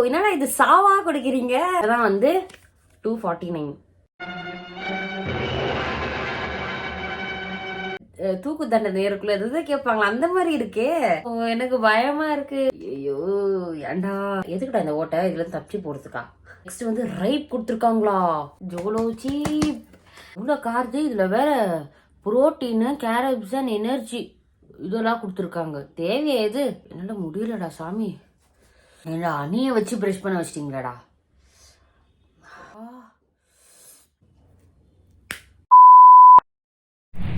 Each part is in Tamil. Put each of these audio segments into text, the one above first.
என்னடா இது சாவா கொடுக்குறீங்க. அதான் வந்து 249. தூக்கு தண்டனை இருக்குள்ள எதாவது கேட்பாங்களா அந்த மாதிரி இருக்கே. எனக்கு பயமா இருக்கு. ஐயோ ஏண்டா எதுக்குடா இந்த ஓட்டை இதுல இருந்து தப்பிச்சு போறதுக்கா. நெக்ஸ்ட் வந்து ரைப் கொடுத்துருக்காங்களா. ஜோலோ சீப் இவ்வளோ கார்து. இதுல வேற புரோட்டீனு கேரப்ஸ் அண்ட் எனர்ஜி இதெல்லாம் கொடுத்துருக்காங்க. தேவையா இது? என்னால முடியலடா சாமி. என்னடா அணியை வச்சு ப்ரஷ் பண்ண வச்சிட்டீங்களாடா.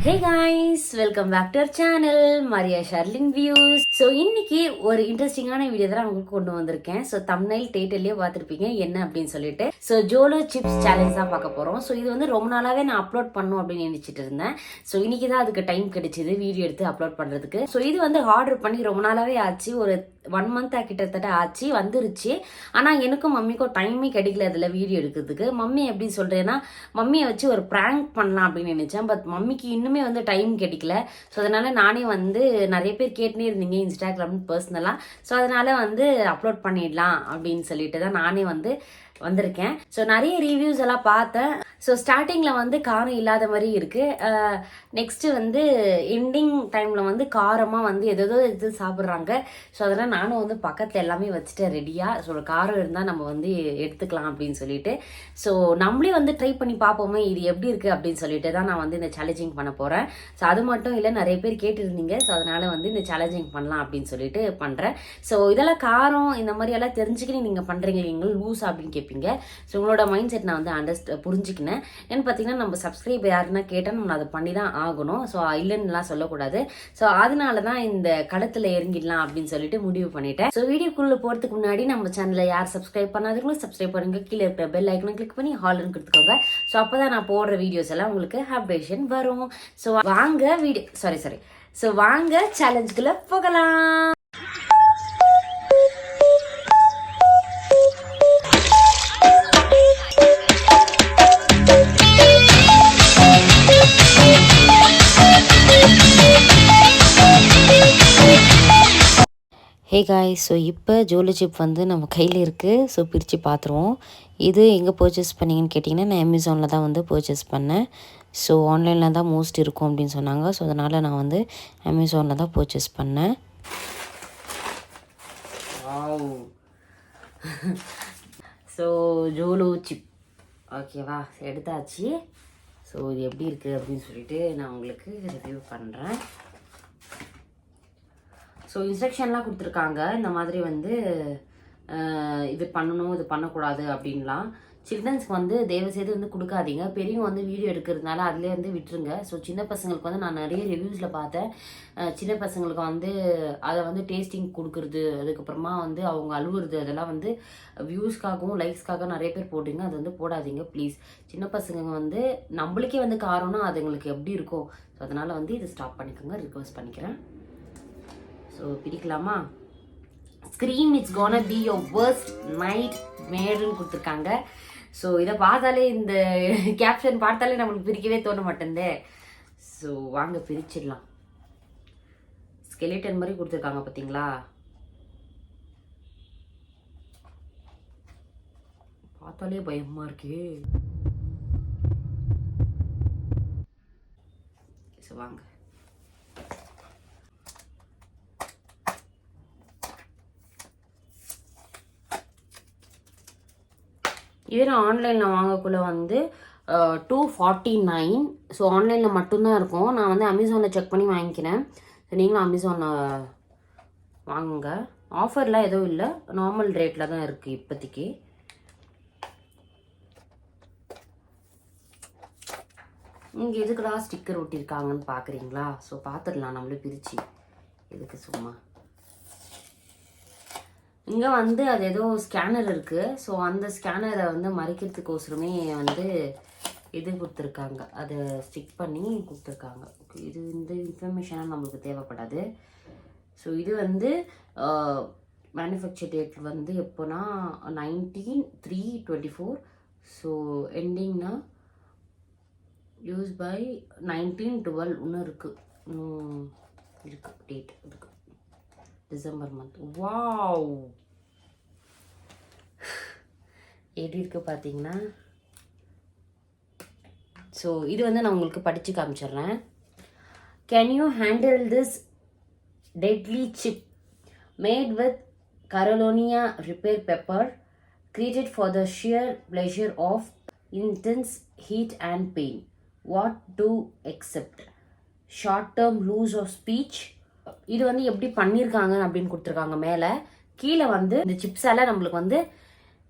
Hey guys, welcome back to our channel, Maria Sharlin Views. So இன்னைக்கு ஒரு இன்ட்ரெஸ்டிங்கான வீடியோ தான் உங்களுக்கு கொண்டு வந்திருக்கேன். ஸோ தம்ப்நெயில் டைட்டிலே பார்த்துருப்பீங்க என்ன அப்படின்னு சொல்லிட்டு. ஸோ ஜோலோ சிப்ஸ் சேலஞ்ச் தான் பார்க்க போகிறோம். ஸோ இது வந்து ரொம்ப நாளாகவே நான் அப்லோட் பண்ணும் அப்படின்னு நினைச்சிட்டு இருந்தேன். ஸோ இன்னைக்கு தான் அதுக்கு டைம் கிடைச்சிது வீடியோ எடுத்து அப்லோட் பண்ணுறதுக்கு. ஸோ இது வந்து ஆர்டர் பண்ணி ரொம்ப நாளாகவே ஆச்சு. ஒரு 1 month கிட்டத்தட்ட ஆச்சு, வந்துருச்சு. ஆனால் எனக்கும் மம்மிக்கும் டைமே கிடைக்கல அதில் வீடியோ எடுக்கிறதுக்கு. மம்மி எப்படி சொல்கிறேன்னா, மம்மியை வச்சு ஒரு ப்ராங்க் பண்ணலாம் அப்படின்னு நினச்சேன். பட் மம்மிக்கு இன்னுமே வந்து டைம் கிடைக்கல. ஸோ அதனால் நானே வந்து நிறைய பேர் கேட்டுனே இருந்தீங்க இன்ஸ்டாகிராம் பர்சனலாக. ஸோ அதனால் வந்து அப்லோட் பண்ணிடலாம் அப்படின்னு சொல்லிட்டு தான் நானே வந்து வந்திருக்கேன். ஸோ நிறைய ரிவ்யூஸ் எல்லாம் பார்த்தேன். ஸோ ஸ்டார்டிங்கில் வந்து காரம் இல்லாத மாதிரி இருக்குது. நெக்ஸ்ட்டு வந்து எண்டிங் டைமில் வந்து காரமாக வந்து எதோ இது சாப்பிட்றாங்க. ஸோ அதெல்லாம் நானும் வந்து பக்கத்தில் எல்லாமே வச்சுட்டேன் ரெடியாக. ஸோ காரம் இருந்தால் நம்ம வந்து எடுத்துக்கலாம் அப்படின்னு சொல்லிட்டு. ஸோ நம்மளே வந்து ட்ரை பண்ணி பார்ப்போமே இது எப்படி இருக்குது அப்படின்னு சொல்லிட்டு தான் நான் வந்து இந்த சேலஞ்சிங் பண்ண போகிறேன். ஸோ அது மட்டும் இல்லை, நிறைய பேர் கேட்டுருந்தீங்க. ஸோ அதனால் வந்து இந்த சேலஞ்சிங் பண்ணலாம் அப்படின்னு சொல்லிட்டு பண்ணுறேன். ஸோ இதெல்லாம் காரம் இந்த மாதிரி எல்லாம் தெரிஞ்சுக்கினு நீங்கள் பண்ணுறீங்க நீங்கள் லூஸ் அப்படின்னு கேட்பீங்க. ஸோ உங்களோட மைண்ட் செட் நான் வந்து புரிஞ்சுக்கினேன். ஏன்னு பார்த்தீங்கன்னா நம்ம சப்ஸ்கிரைப் யாருன்னா கேட்டால் நம்ம அதை பண்ணி தான் ஆகணும். ஸோ இல்லைன்னுலாம் சொல்லக்கூடாது. ஸோ அதனால தான் இந்த களத்தில் இறங்கிடலாம் அப்படின்னு சொல்லிட்டு முடிவு பண்ணிட்டேன். ஸோ வீடியோக்குள்ளே போகிறதுக்கு முன்னாடி நம்ம சேனலை யார் சப்ஸ்கிரைப் பண்ணாதவங்களும் சப்ஸ்கிரைப் பண்ணுங்க. கீழே இருக்கிற பெல் ஐக்கனை கிளிக் பண்ணி ஹால்னு கொடுத்துக்கோங்க. ஸோ அப்போ தான் நான் போடுற வீடியோஸ் எல்லாம் உங்களுக்கு அப்டேஷன் வரும். ஸோ வாங்க ஸோ வாங்க சேலஞ்சுக்குள்ள போகலாம். ஹே காய்ஸ், ஸோ இப்போ ஜோலோ சிப் வந்து நம்ம கையில் இருக்குது. ஸோ பிரித்து பார்த்துருவோம். இது எங்கே பர்ச்சேஸ் பண்ணிங்கன்னு கேட்டிங்கன்னா, நான் அமேசானில் தான் வந்து பர்ச்சேஸ் பண்ணேன். ஸோ ஆன்லைனில் தான் மோஸ்ட் இருக்கும் அப்படின்னு சொன்னாங்க. ஸோ அதனால் நான் வந்து அமேசானில் தான் பர்ச்சேஸ் பண்ணேன். ஸோ ஜோலோ சிப் ஓகேவா எடுத்தாச்சு. ஸோ இது எப்படி இருக்குது அப்படின்னு சொல்லிட்டு நான் உங்களுக்கு ரிவ்யூ பண்ணுறேன். ஸோ இன்ஸ்ட்ரக்ஷன்லாம் கொடுத்துருக்காங்க. இந்த மாதிரி வந்து இது பண்ணணும் இது பண்ணக்கூடாது அப்படின்லாம். சில்ட்ரன்ஸ்க்கு வந்து தயவுசெய்து வந்து கொடுக்காதீங்க. பெரியவங்க வந்து வீடியோ எடுக்கிறதுனால அதிலே வந்து விட்டுருங்க. ஸோ சின்ன பசங்களுக்கு வந்து நான் நிறைய ரிவ்யூஸில் பார்த்தேன். சின்ன பசங்களுக்கு வந்து அதை வந்து டேஸ்டிங் கொடுக்குறது, அதுக்கப்புறமா வந்து அவங்க அழுவுறது, அதெல்லாம் வந்து வியூஸ்க்காகவும் லைக்ஸ்க்காகவும் நிறைய பேர் போட்டுங்க. அது வந்து போடாதீங்க ப்ளீஸ். சின்ன பசங்க வந்து நம்மளுக்கே வந்து காரம்னா அதுங்களுக்கு எப்படி இருக்கும். ஸோ அதனால் வந்து இது ஸ்டாப் பண்ணிக்கோங்க, ரிக்வெஸ்ட் பண்ணிக்கிறேன். ஸோ பிரிக்கலாமா? Scream it's gonna be your worst night மேடுன்னு கொடுத்துருக்காங்க. ஸோ இதை பார்த்தாலே இந்த கேப்ஷன் பார்த்தாலே நம்மளுக்கு பிரிக்கவே தோண மாட்டேங்குதே. ஸோ வாங்க பிரிச்சிடலாம். ஸ்கெலிட்டன் மாதிரி கொடுத்துருக்காங்க பார்த்தீங்களா? பார்த்தாலே பயமா இருக்கு. ஸோ வாங்க. இதே நான் ஆன்லைனில் வாங்கக்குள்ள வந்து 249. ஸோ ஆன்லைனில் மட்டும்தான் இருக்கும். நான் வந்து அமேசானில் செக் பண்ணி வாங்கிக்கிறேன். ஸோ நீங்களும் அமேசானில் வாங்குங்க. ஆஃபர்லாம் எதுவும் இல்லை, நார்மல் ரேட்டில் தான் இருக்குது இப்போதைக்கு. இங்கே எதுக்குடா ஸ்டிக்கர் ஒட்டியிருக்காங்கன்னு பார்க்குறீங்களா? ஸோ பார்த்துடலாம் நம்மளே பிரித்து. எதுக்கு சும்மா. இங்கே வந்து அது ஏதோ ஸ்கேனர் இருக்குது. ஸோ அந்த ஸ்கேனரை வந்து மறைக்கிறதுக்கோசரமே வந்து இது கொடுத்துருக்காங்க, அதை ஸ்டிக் பண்ணி கொடுத்துருக்காங்க. இது இந்த இன்ஃபர்மேஷனாக நம்மளுக்கு தேவைப்படாது. ஸோ இது வந்து மேனுஃபேக்சர் டேட் வந்து எப்போனா 19/3/24. ஸோ எண்டிங்னா யூஸ் பை 19/12 இன்னும் இருக்குது டேட் இருக்குது. December month. வாவ், எப்படி இருக்குது பார்த்தீங்கன்னா. ஸோ இது வந்து நான் உங்களுக்கு படித்து காமிச்சிடுறேன். Can you handle this deadly chip mat with Carolina repair pepper created for the sheer pleasure of intense heat and pain. What to accept? Short term loss of speech. இது வந்து எப்படி பண்ணியிருக்காங்க அப்படின்னு கொடுத்துருக்காங்க. மேலே கீழே வந்து இந்த சிப்ஸால் நம்மளுக்கு வந்து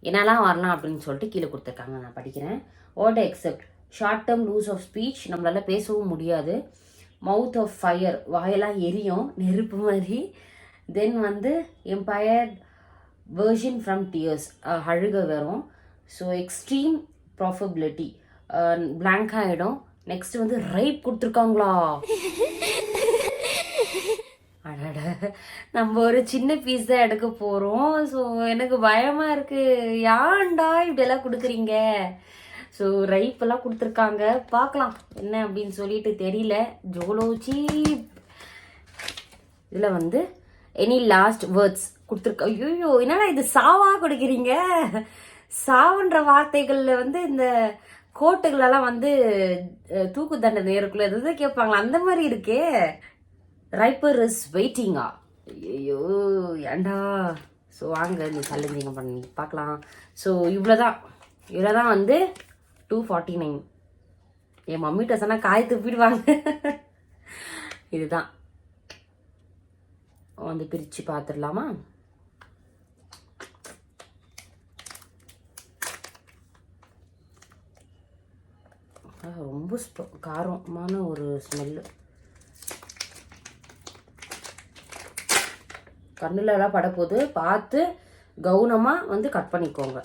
என்னெல்லாம் வரலாம் அப்படின்னு சொல்லிட்டு கீழே கொடுத்துருக்காங்க. நான் படிக்கிறேன். What except short term loss of speech, நம்மளால பேசவும் முடியாது. மவுத் ஆஃப் ஃபயர், வாயெல்லாம் எரியும் நெருப்பு மாதிரி. தென் வந்து எம்பயர்ட் வெர்ஷன் ஃப்ரம் டியர்ஸ், அழுக வரும். ஸோ எக்ஸ்ட்ரீம் ப்ராஃபபிலிட்டி, பிளாங்க் ஆகிடும். நெக்ஸ்ட் வந்து ரைப் கொடுத்துருக்காங்களா. அடட, நம்ம ஒரு சின்ன பீஸ் தான் எடுக்க போகிறோம். ஸோ எனக்கு பயமாக இருக்குது. ஏன்டா இப்படியெல்லாம் கொடுக்குறீங்க. ஸோ ரைப்பெல்லாம் கொடுத்துருக்காங்க. பார்க்கலாம் என்ன அப்படின்னு சொல்லிட்டு தெரியல. ஜோலோ சீப். இதில் வந்து எனி லாஸ்ட் வேர்ட்ஸ் கொடுத்துருக்க. ஐயோ, என்னடா இது சாவா கொடுக்குறீங்க. சாவுன்ற வார்த்தைகளில் வந்து இந்த கோர்ட்டுகளெல்லாம் வந்து தூக்கு தண்டனை இருக்குள்ள எது கேட்பாங்களா, அந்த மாதிரி இருக்கே. ரைப்பர் இஸ் வெயிட்டிங்கா. ஐயோ ஏண்டா. ஸோ வாங்க இந்த சேலஞ்சிங்க பண்ணி பார்க்கலாம். ஸோ இவ்வளோதான் வந்து 249. என் மம்மிட்ட சொன்னால் காய் துப்பிடுவாங்க. இதுதான் வந்து பிரித்து பார்த்துடலாமா. ரொம்ப காரமான ஒரு ஸ்மெல்லு. கண்ணுலலாம் படப்போது பார்த்து கவனமாக வந்து கட் பண்ணிக்கோங்க.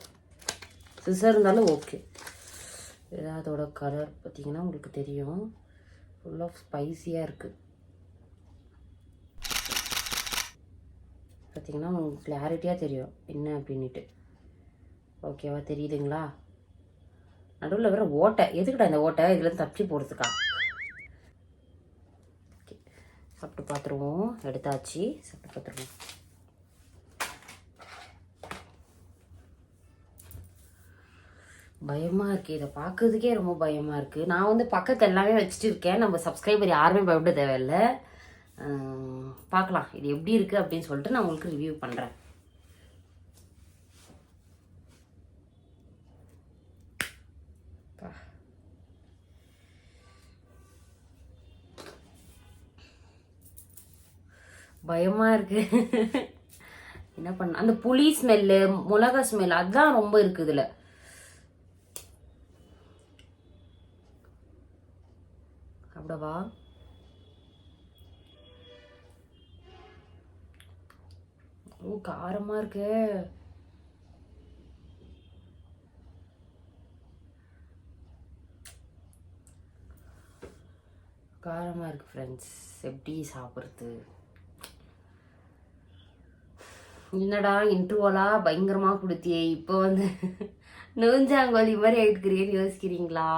சிசர் இருந்தாலும் ஓகே. அதோட கலர் பார்த்தீங்கன்னா உங்களுக்கு தெரியும், ஃபுல் ஆஃப் ஸ்பைஸியாக இருக்குது. பார்த்தீங்கன்னா உங்களுக்கு கிளாரிட்டியாக தெரியும் என்ன அப்படின்ட்டு. ஓகேவா, தெரியுதுங்களா? நடுவில் வேற ஓட்டை. எதுக்கிட்ட இந்த ஓட்டை? இதுலேருந்து தப்பிச்சு போகிறதுக்கா? ஓகே, சாப்பிட்டு பார்த்துருவோம். எடுத்தாச்சு, சாப்பிட்டு பார்த்துருவோம். பயமாக இருக்குது. இதை பார்க்கறதுக்கே ரொம்ப பயமாக இருக்குது. நான் வந்து பக்கத்து எல்லாமே வச்சுட்டு இருக்கேன். நம்ம சப்ஸ்கிரைபர் யாருமே பயப்பட தேவையில்லை. பார்க்கலாம் இது எப்படி இருக்குது அப்படின்னு சொல்லிட்டு நான் உங்களுக்கு ரிவ்யூ பண்ணுறேன். பயமாக இருக்கு. என்ன பண்ண, அந்த புளி ஸ்மெல்லு, மிளகா ஸ்மெல், அதுதான் ரொம்ப இருக்குது இதில். சாப்பிடவா? ஓ, காரமாக இருக்கு. காரமாக இருக்குது ஃப்ரெண்ட்ஸ். எப்படி சாப்பிட்றது? என்னடா இன்ட்ரோவலா பயங்கரமாக கொடுத்தியே, இப்போ வந்து நெஞ்சாங்கோலி மாதிரி ஆகிட்டுக்கிறீன்னு யோசிக்கிறீங்களா?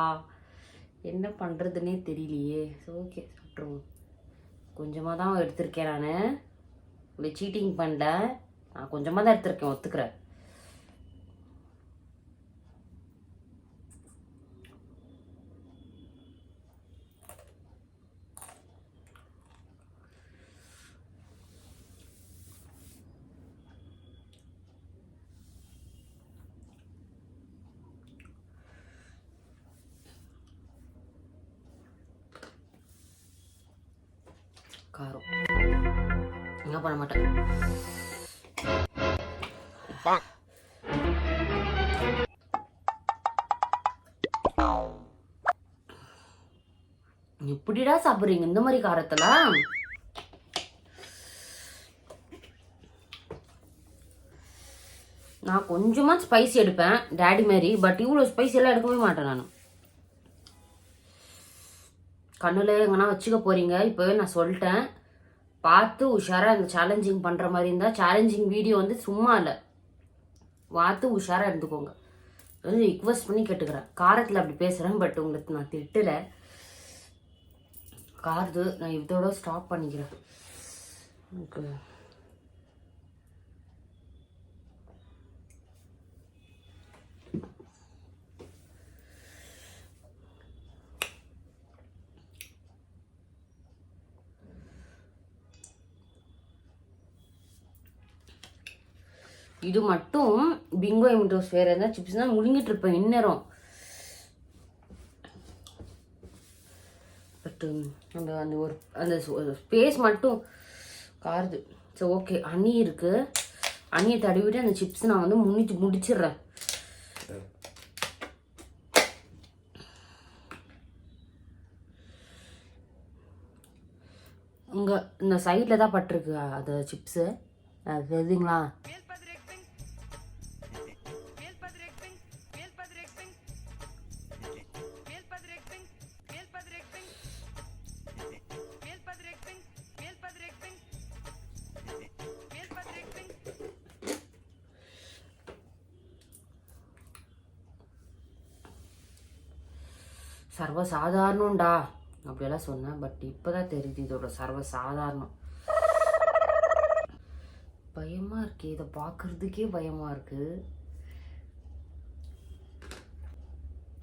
என்ன பண்ணுறதுன்னே தெரியலையே. ஸோ ஓகே, சாப்பிட்ருவோம். கொஞ்சமாக தான் எடுத்திருக்கேன். நான் இப்படி சீட்டிங் பண்ணல. நான் கொஞ்சமாக தான் எடுத்திருக்கேன், ஒத்துக்கிறேன். காரம் என்ன பண்ண மாட்டேன். எப்படிடா சாப்பிடுறீங்க இந்த மாதிரி காரத்துல? நான் கொஞ்சமா ஸ்பைசி எடுப்பேன் டேடி மாதிரி. பட் இவ்வளோ ஸ்பைசி எல்லாம் எடுக்கவே மாட்டேன் நான். கண்ணில் எங்கன்னா வச்சுக்க போறீங்க இப்போவே நான் சொல்லிட்டேன். பார்த்து உஷாராக இந்த சேலஞ்சிங் பண்ணுற மாதிரி இருந்தால், சேலஞ்சிங் வீடியோ வந்து சும்மா இல்லை, பார்த்து உஷாராக இருந்துக்கோங்க. வந்து ரிக்வஸ்ட் பண்ணி கேட்டுக்கிறேன். காரத்தில் அப்படி பேசுகிறேன், பட் உங்களுக்கு நான் திட்டலை. காரது நான் இதோட ஸ்டாப் பண்ணிக்கிறேன். ஓகே, இது மட்டும் பிங்கோ எமிட்டோஸ் வேறு எதாவது சிப்ஸ் தான் முழுங்கிட்டு இருப்பேன் இந்நேரம். பட்டு அந்த அந்த ஒரு அந்த ஸ்பேஸ் மட்டும் காருது. ஸோ ஓகே, ஹனி இருக்குது, ஹனியை தடவிட்டு அந்த சிப்ஸ் நான் வந்து முடிச்சிடுறேன். இங்கே இந்த சைடில் தான் பட்டிருக்கு அது சிப்ஸு. அது தெரியுங்களா? சர்வசாதாரணம்டா அப்படியெல்லாம் சொன்னேன். பட் இப்போதான் தெரியுது இதோட சர்வசாதாரணம். பயமாக இருக்கு, இதை பார்க்குறதுக்கே பயமாக இருக்குது.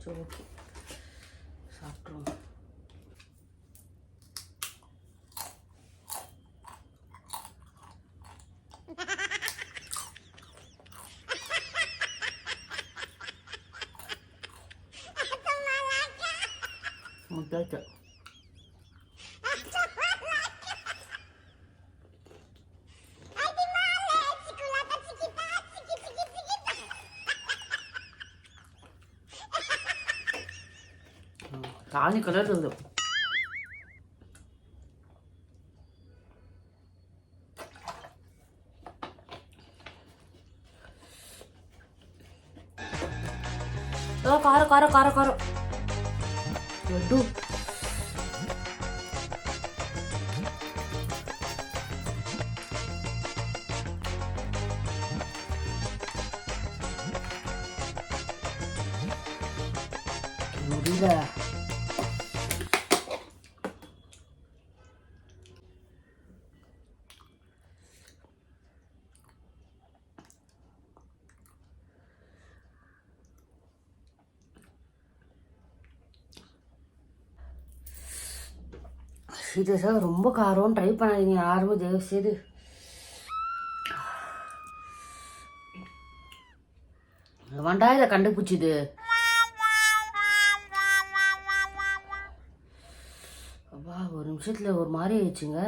சரி ஓகே, சாப்பிட்ருவோம். முட்டாச்சு. காணி கலர் இருக்குது. காரம் காரம் காரம் காரம் லட்டு. முடியல. சீரியஸாக ரொம்ப காரம் ட்ரை பண்ணாதீங்க யாருமே தயவு செய்து. வேண்டா இதை கண்டுபிடிச்சிது. அப்பா ஒரு நிமிஷத்தில் ஒரு மாதிரி ஆயிடுச்சுங்க.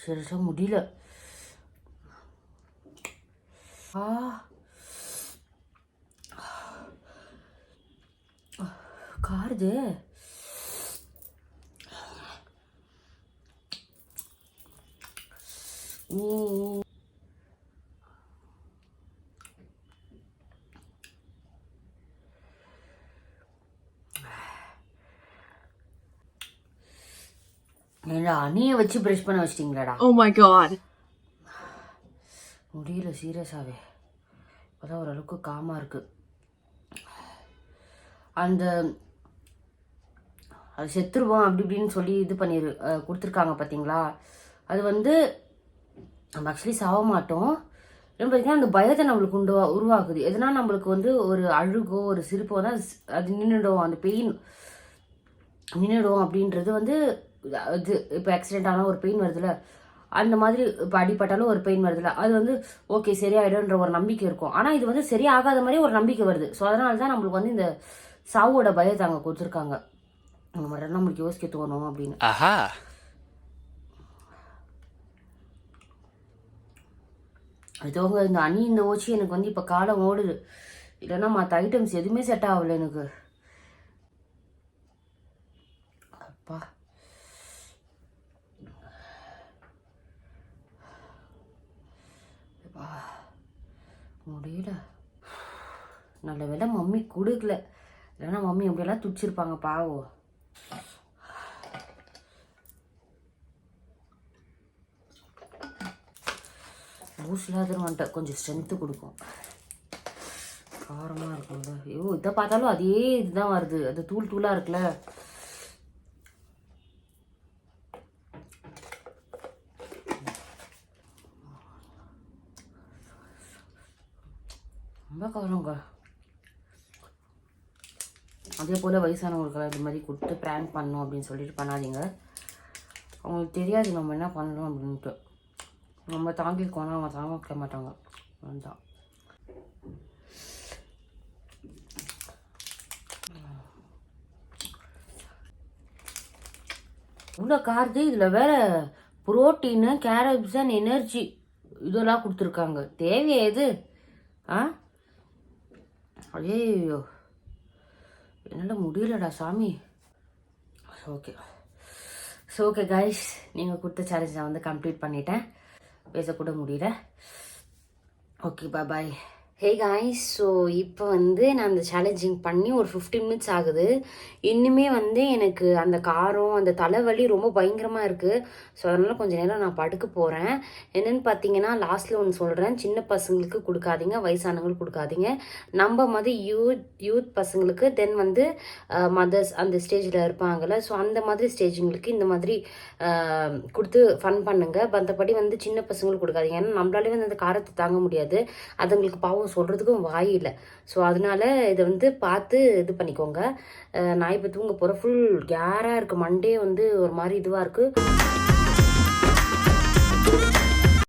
சீரியஸாக முடியல. காருது. அணியை வச்சு ப்ரஷ் பண்ண வச்சிட்டீங்களாடா? Oh my god. முடியல சீரியஸாகவே. இப்போதான் ஓரளவுக்கு காமாக இருக்குது. அந்த அது செத்துருவோம் அப்படி இப்படின்னு சொல்லி இது கொடுத்துருக்காங்க பார்த்தீங்களா? அது வந்து நம்ம ஆக்சுவலி சாக மாட்டோம். ஏன்னு பார்த்தீங்கன்னா அந்த பயத்தை நம்மளுக்கு உருவாக்குது. எதனா நம்மளுக்கு வந்து ஒரு அழுகோ ஒரு சிரிப்போ தான் அது நின்றுடும், அந்த பெயின் நின்றுடும் அப்படின்றது வந்து இது. இப்போ ஆக்சிடென்ட் ஆனால் ஒரு பெயின் வருதுல்ல, அந்த மாதிரி இப்போ அடிப்பட்டாலும் ஒரு பெயின் வருதுல்ல, அது வந்து ஓகே சரியாயிடும்ன்ற ஒரு நம்பிக்கை இருக்கும். ஆனால் இது வந்து சரியாகாத மாதிரி ஒரு நம்பிக்கை வருது. ஸோ அதனால தான் நம்மளுக்கு வந்து இந்த சாவோட பயத்தை அங்கே கொடுத்துருக்காங்க. அந்த மாதிரி நம்மளுக்கு யோசிக்க தோணும் அப்படின்னு. அதுவங்க இந்த அணி இந்த ஓச்சி எனக்கு வந்து இப்போ காலம் ஓடுது. இல்லைன்னா மற்ற ஐட்டம்ஸ் எதுவுமே செட் ஆகலை எனக்கு. அப்பா முடியல. நல்ல வேலை மம்மி கொடுக்கல, இல்லைன்னா மம்மி எப்படியெல்லாம் துடிச்சிருப்பாங்க பாவம். பூஸ்லாதரும் வந்துட்டு கொஞ்சம் ஸ்ட்ரென்த்து கொடுக்கும். காரமாக இருக்கும்ல. ஐயோ இதை பார்த்தாலும் அதே இதுதான் வருது, அது தூள் தூளாக இருக்குல்ல. ரொம்ப காரங்க. அதே போல் வயசானவங்களுக்கு இது மாதிரி கொடுத்து ப்ராங்க் பண்ணோம் அப்படின்னு சொல்லிட்டு பண்ணாதீங்க. அவங்களுக்கு தெரியாது நம்ம என்ன பண்ணணும் அப்படின்ட்டு. நம்ம தாங்கிக்கோனா அவங்க தாங்க வைக்க மாட்டாங்க. அதுதான். உள்ள கார்து இதில் வேற புரோட்டீனு, கேரப்ஸ் அண்ட் எனர்ஜி இதெல்லாம் கொடுத்துருக்காங்க. தேவையா இது? ஐயோ என்னால் முடியலடா சாமி. ஓகே கைஸ், நீங்கள் கொடுத்த சேலஞ்ச் நான் வந்து கம்ப்ளீட் பண்ணிட்டேன். பேசக்கூட முடியல. Okay bye. Hey guys, so இப்போ வந்து நான் அந்த சேலஞ்சிங் பண்ணி ஒரு 15 மினிட்ஸ் ஆகுது. இன்னுமே வந்து எனக்கு அந்த காரம், அந்த தலைவலி ரொம்ப பயங்கரமாக இருக்குது. ஸோ அதனால் கொஞ்சம் நேரம் நான் படுக்க போகிறேன். என்னென்னு பார்த்தீங்கன்னா, லாஸ்ட்டில் ஒன்று சொல்கிறேன். சின்ன பசங்களுக்கு கொடுக்காதீங்க, வயசானவங்களுக்கு கொடுக்காதீங்க. நம்ம மாதிரி யூத் பசங்களுக்கு, தென் வந்து மதர்ஸ் அந்த ஸ்டேஜில் இருப்பாங்கள்ல, ஸோ அந்த மாதிரி ஸ்டேஜுங்களுக்கு இந்த மாதிரி கொடுத்து ஃபன் பண்ணுங்கள். மற்றபடி வந்து சின்ன பசங்களுக்கு கொடுக்காதீங்க. ஏன்னா நம்மளாலே வந்து அந்த காரத்தை தாங்க முடியாது. அதுங்களுக்கு பாவம் சொல்கிறதுக்கும் வாய் இல்லை. ஸோ அதனால இதை வந்து பார்த்து இது பண்ணிக்கோங்க. நான் இப்போ தூங்க போகிறேன். ஃபுல் கேராக இருக்குது. மண்டே வந்து ஒரு மாதிரி இதுவாக இருக்குது.